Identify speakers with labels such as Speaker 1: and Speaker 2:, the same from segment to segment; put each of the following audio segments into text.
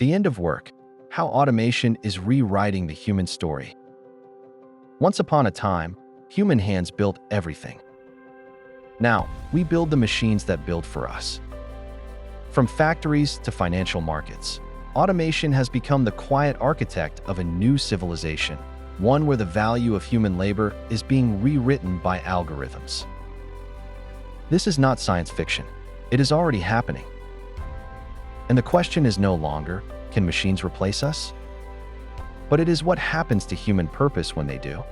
Speaker 1: The end of work. How automation is rewriting the human story. Once upon a time, human hands built everything. Now, we build the machines that build for us. From factories to financial markets, automation has become the quiet architect of a new civilization, one where the value of human labor is being rewritten by algorithms. This is not science fiction. It is already happening. And the question is no longer, can machines replace us? But it is what happens to human purpose when they do.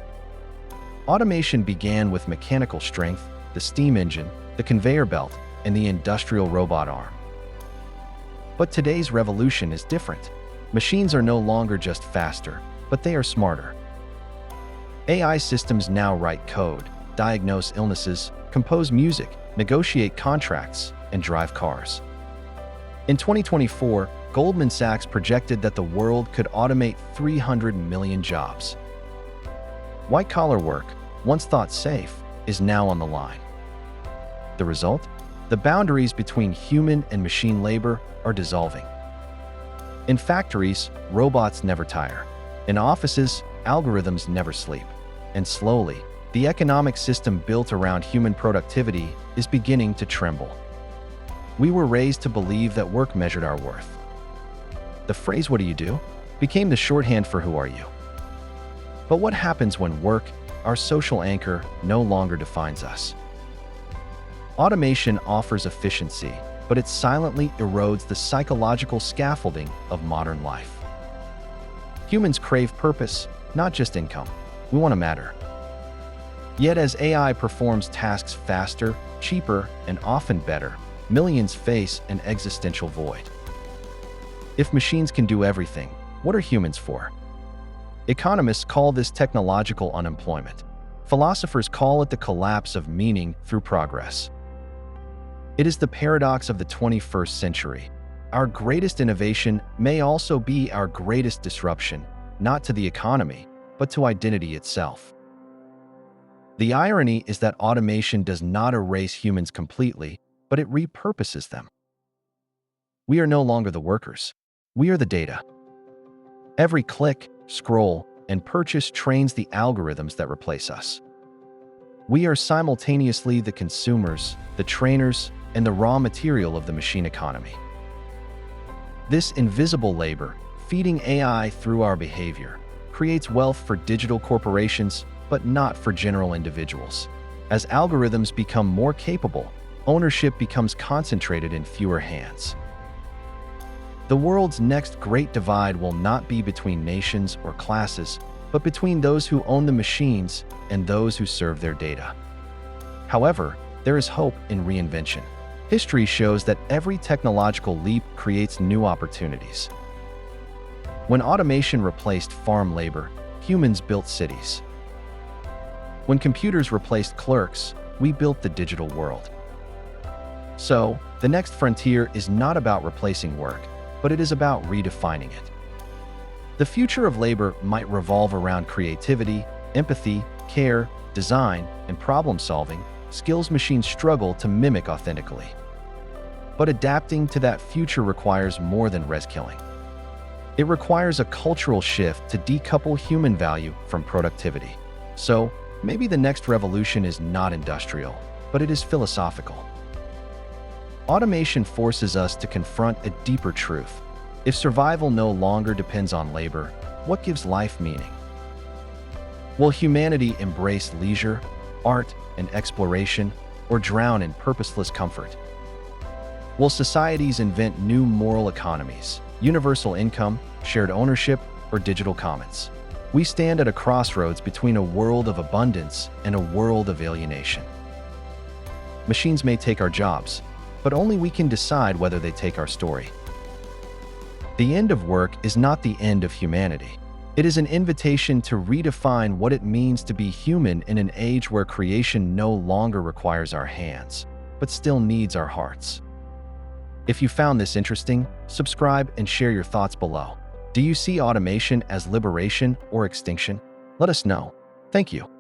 Speaker 1: Automation began with mechanical strength, the steam engine, the conveyor belt, and the industrial robot arm. But today's revolution is different. Machines are no longer just faster, but they are smarter. AI systems now write code, diagnose illnesses, compose music, negotiate contracts, and drive cars. In 2024, Goldman Sachs projected that the world could automate 300 million jobs. White-collar work, once thought safe, is now on the line. The result? The boundaries between human and machine labor are dissolving. In factories, robots never tire. In offices, algorithms never sleep. And slowly, the economic system built around human productivity is beginning to tremble. We were raised to believe that work measured our worth. The phrase, "what do you do?" became the shorthand for "who are you?" But what happens when work, our social anchor, no longer defines us? Automation offers efficiency, but it silently erodes the psychological scaffolding of modern life. Humans crave purpose, not just income. We want to matter. Yet as AI performs tasks faster, cheaper, and often better, millions face an existential void. If machines can do everything, what are humans for? Economists call this technological unemployment. Philosophers call it the collapse of meaning through progress. It is the paradox of the 21st century. Our greatest innovation may also be our greatest disruption, not to the economy, but to identity itself. The irony is that automation does not erase humans completely, but it repurposes them. We are no longer the workers. We are the data. Every click, scroll, and purchase trains the algorithms that replace us. We are simultaneously the consumers, the trainers, and the raw material of the machine economy. This invisible labor, feeding AI through our behavior, creates wealth for digital corporations, but not for general individuals. As algorithms become more capable, ownership becomes concentrated in fewer hands. The world's next great divide will not be between nations or classes, but between those who own the machines and those who serve their data. However, there is hope in reinvention. History shows that every technological leap creates new opportunities. When automation replaced farm labor, humans built cities. When computers replaced clerks, we built the digital world. So, the next frontier is not about replacing work, but it is about redefining it. The future of labor might revolve around creativity, empathy, care, design, and problem-solving, skills machines struggle to mimic authentically. But adapting to that future requires more than res-killing. It requires a cultural shift to decouple human value from productivity. So, maybe the next revolution is not industrial, but it is philosophical. Automation forces us to confront a deeper truth. If survival no longer depends on labor, what gives life meaning? Will humanity embrace leisure, art, and exploration, or drown in purposeless comfort? Will societies invent new moral economies, universal income, shared ownership, or digital commons? We stand at a crossroads between a world of abundance and a world of alienation. Machines may take our jobs, but only we can decide whether they take our story. The end of work is not the end of humanity. It is an invitation to redefine what it means to be human in an age where creation no longer requires our hands, but still needs our hearts. If you found this interesting, subscribe and share your thoughts below. Do you see automation as liberation or extinction? Let us know. Thank you.